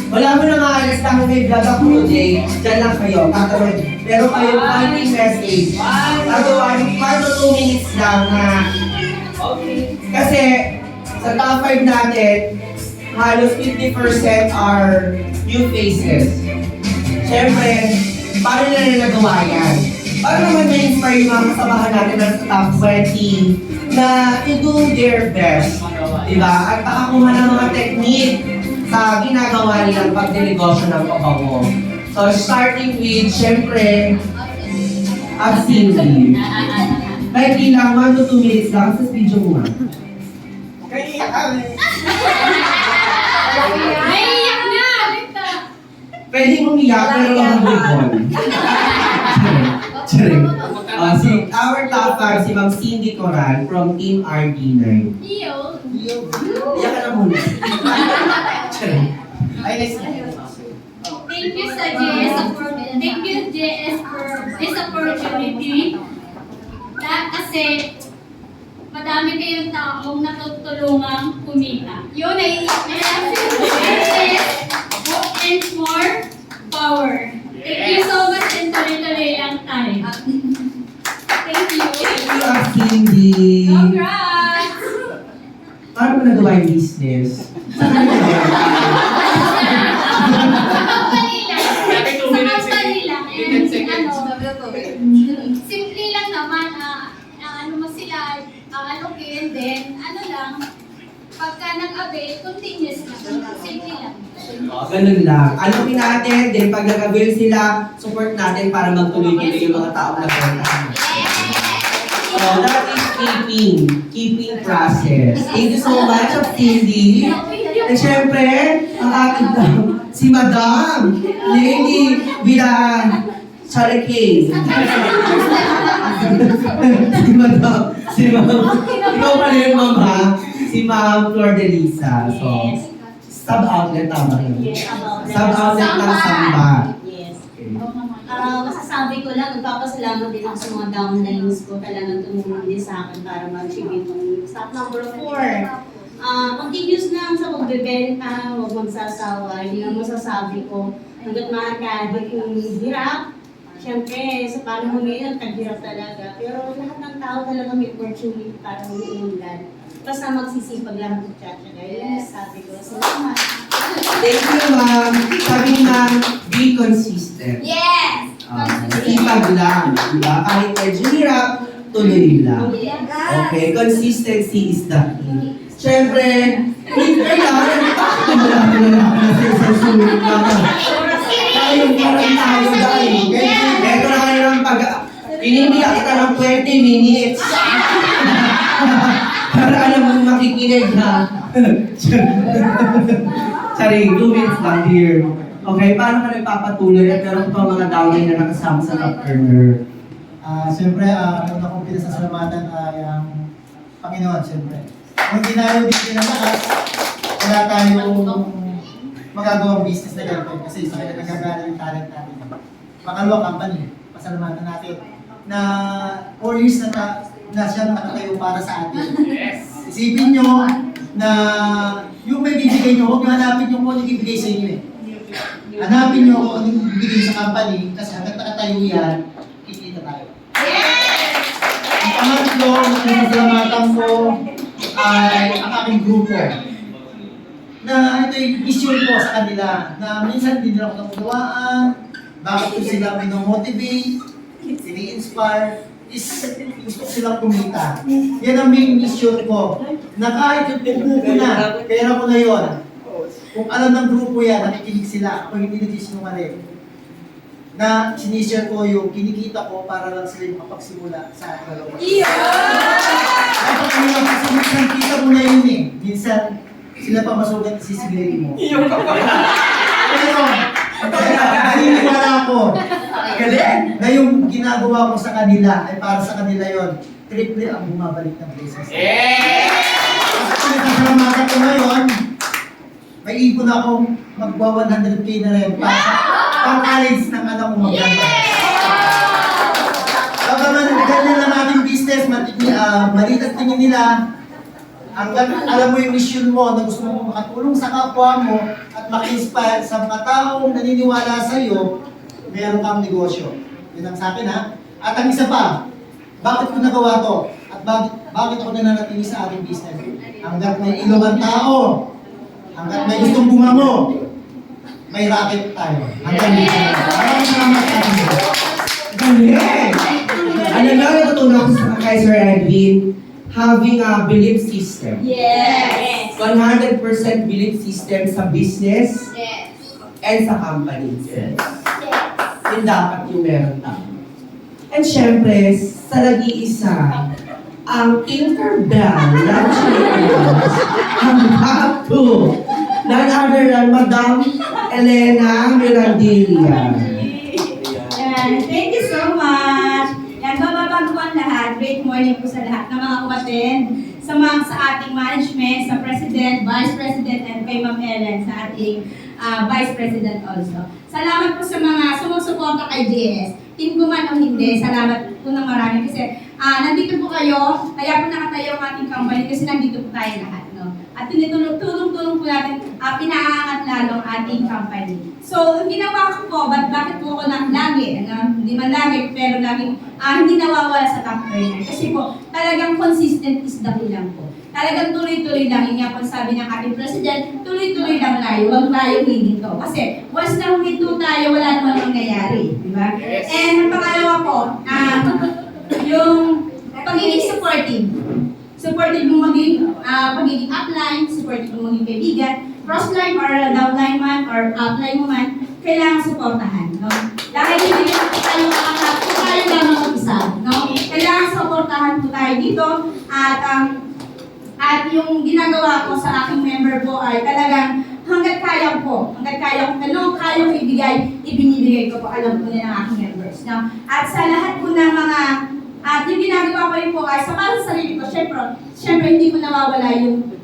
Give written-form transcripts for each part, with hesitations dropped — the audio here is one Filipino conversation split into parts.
Wala mo na maalis kami may vlog ako today. Diyan lang kayo, kakaroon. Pero kayo, finding message. Agawa, 1 to 2 minutes lang na. Kasi, sa top 5 natin, halos 50% are new faces. Siyempre, paano nila nagawa yan? Paano naman na-inspire yung mga kasamahan natin na sa top 20 na to do their best? Diba? At makakuha ng mga technique sa ginagawa nilang pagdinegosyo ng pabango. So, starting with, syempre, absinthe. Kahit ilang 1 to 2 minutes lang sa video mo nga. Naiiyak na! Pwede umiyak, pero mag-recall. Si our top 5, si Ma'am Cindy Coral from Team RD9. Iyak ka na muna. Thank you sa JS for thank you JS for this opportunity. Kasi madami kayong taong natutulungang kumita. Yun ay hope and more power. Thank you so much and tuloy-tuloy lang tayo. Thank you. Cindy. Congrats! Paano mo nagawa yung business? Simple lang naman, ano mo sila, alokin, then ano lang, pagka nag-avail, continuous lang. Simple lang. Ganun lang. Anumin natin, then pag nag-avail sila, support natin para magtuloy-tuloy yung mga taong nag-avail. So, that is keeping process. Thank you so much, Cindy. At syempre, ang aking si Madam Lady Vida Charikay. Si Madam, ikaw pala yung Ma'am ha? Si Ma'am Flor de Lisa. So, sub-outlet tama yun. Sub-outlet ng Samba. Yes. Masasabi ko lang, nagpapasalamat din ako sa mga downlines ko. Talagang tumulong din sa akin para ma-achieve itong stop number 4. Continuous lang sa magbebenta, huwag magsasawa. Hindi lang masasabi ko. Hanggat maaari kung hirap, siyempre, sa panahon ngayon, taghirap talaga. Pero lahat ng tao talaga may opportunity para umunlad. Basta magsisipag lang ng tiyatsaga. Yun ang sabi ko. Salamat. Thank you, Ma'am. Sabi ni Ma'am, be consistent. Yes! Sipag lang. Diba? Kahit medyo hirap, tuloy lang. Okay, consistency is the key. Siyempre, kailangan sa sulit naman. Tayo dahil. Ito na kayo ng pininiyak kita ng 20 minutes. Para alam mo makikinig na. Sorry, 2 minutes lang here. Okay, paano ka nagpapatuloy at meron pa mga downy na nakasama sa top earner? Siyempre, una kong pinasasalamatan ay ang Panginoon, siyempre. Kung hindi nayo din pinalakas, wala tayong magagawang business na gagawin kasi sa kanya nagagana yung talent natin. Pangalawa, company. Pasalamatan natin na 4 years na siya nakatayo para sa atin. Isipin nyo na yung may bibigay nyo, huwag nyo hanapin yung kung ano ibigay sa inyo eh. Hanapin nyo kung ano ibigay sa company kasi hanggang nakatayo yan, kikita tayo. Ang pangatlo, na pinasalamatan ko ay ang aking grupo na ito yung mission ko sa kanila na minsan hindi nila ako natutulawaan, bakit ko sila minomotivate, sini-inspire, is gusto ko silang kumita. Yan ang main mission ko na kahit yung grupo na, pera ko na yun, kung alam ng grupo yan, nakikinig sila, ako hindi nagsisinungaling na sinishare ko yung kinikita ko para lang sila yung makapagsimula sa ating dalawa. Dapat kung minsan kita mo na yun eh. Minsan, sila pa masugat sisigilin mo. Pero, naniniwala ako na yung ginagawa ko sa kanila ay para sa kanila yon. Triple ang bumabalik ng blessings. Kasi kung nagsasalamatan ko ngayon, may ipon akong magwa 100K na rin para pang-college ng anak ko maganda. Baka man ganyan lang ating business, maliit at tingin nila, hanggang alam mo yung mission mo na gusto mo makatulong sa kapwa mo at maki-inspire sa mga taong naniniwala sa iyo, meron kang negosyo. Yun ang sa akin ha. At ang isa pa, bakit ko nagawa to? At bakit ako nananatili sa ating business? Hanggat may ilong ang tao, hanggat may gustong bumamo, may racket tayo. Hanggang dito. Maraming salamat sa ating business. Galing! Ano na natutunan ko sa kay Sir Edwin? Having a belief system. Yes! 100% belief system sa business Yes. and sa company. Yun dapat yung meron tayo. And syempre, sa nag-iisa, ang Tinkerbell ng Chilipinas, ang back to none other than Madam Elena Mirandilla. Yan. Thank you so much. Yan, bababago po ang lahat. Great morning po sa lahat ng mga umattend, sa ating management, sa President, Vice President, and kay Ma'am Ellen, sa ating Vice President also. Salamat po sa mga sumusuporta kay JS. Team ko man o hindi, salamat po ng marami kasi nandito po kayo, kaya po nakatayo ang ating company kasi nandito po tayo lahat. No? At tulong-tulong po natin, pinaaangat lalo ang ating company. So, ang ginawa ko po, bakit po ako lagi, hindi man lagi, pero laging hindi nawawala sa top earner. Kasi po, talagang consistent is the key lang po. Talagang tuloy-tuloy lang, yun nga po sabi ng ating president, tuloy-tuloy lang tayo, huwag tayo hihinto. Kasi once na huminto tayo, wala naman mangyayari. Di ba? And ang pangalawa po, yung pagiging supportive. Supportive mo maging pagiging upline, supportive mo maging kaibigan, crossline or downline man or upline mo man, kailangan suportahan. No? Dahil hindi naman tayo makakap, kung tayo lamang mag-isa. No? Kailangan suportahan po tayo dito at yung ginagawa ko sa aking member po ay talagang hanggat kaya ko, ano kaya ko ibinibigay ko po, alam po nila ng aking members. No? At sa lahat po ng mga at yung ginagawa ko rin po ay sa para sa sarili ko, syempre hindi ko nawawala yung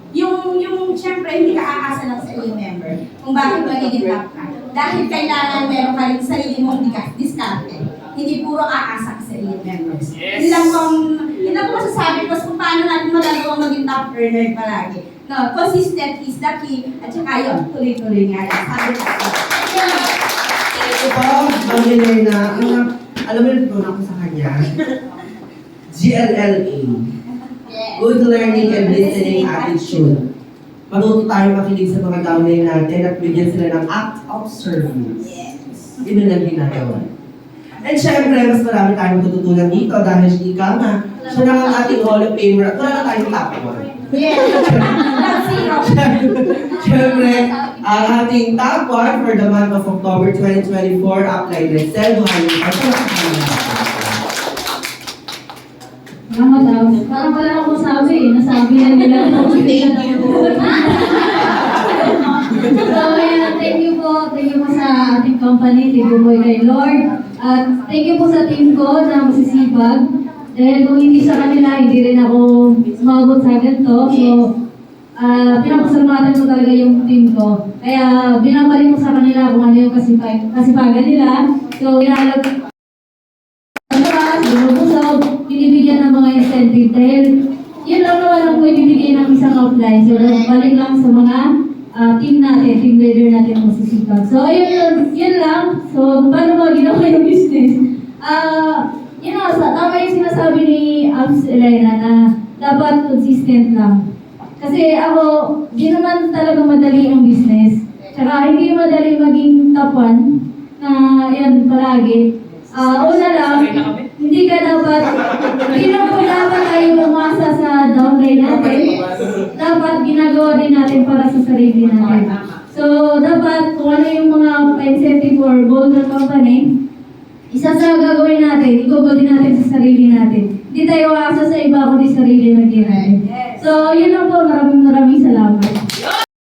syempre hindi ka aasa lang sa iyong member kung bakit magiging top ka. Dahil kailangan meron ka rin sarili mong diskarte. Hindi puro aasa ka sa iyong members. Yun lang po masasabi ko kung paano natin magagawa maging top earner palagi. No, consistent is the key at saka yun, tuloy-tuloy nga. Sabi ko. Ito po, Ma'am Elena, alam mo yung tunan ko sa kanya? GLLA. Good Learning and Listening Attitude. Matuto tayo makinig sa mga downline natin at bigyan sila ng act of service. Yun ang ginagawa. And syempre, mas marami tayong matututunan dito dahil ika nga, siya na ang ating Hall of Famer at wala na tayong top 1. Syempre, ang ating top 1 for the month of October 2024, Upline Excel, buhayin pa sa Parang wala akong sabi eh. Nasabi na nila. Thank you. So, ayan, thank you po sa ating company, thank you po kay Lord. At thank you po sa team ko na masisipag. Dahil kung hindi sa kanila, hindi rin ako umabot sa ganito. So, pinapasalamatan ko talaga yung team ko. Kaya binabalik ko sa kanila kung ano yung kasipagan nila. So, binibigyan ng mga incentive dahil yun lang naman ang pwede bigyan ng isang outline. So, balik lang sa mga team natin, team leader natin ang masisipag. So, yun lang. So, paano ba ginawa yung business? Yun nga, tama yung sinasabi ni Abs Elena na dapat consistent lang. Kasi ako, di naman talaga madali ang business. Tsaka hindi madali maging top 1 na yan palagi. Una lang, hindi naman po dapat tayo umasa sa downline natin. Dapat ginagawa din natin para sa sarili natin. So, dapat kung ano yung mga incentive or goal ng company, isa sa gagawin natin, i-goal din natin sa sarili natin. Hindi tayo umasa sa iba kundi sarili natin. So, yun lang po. Maraming salamat.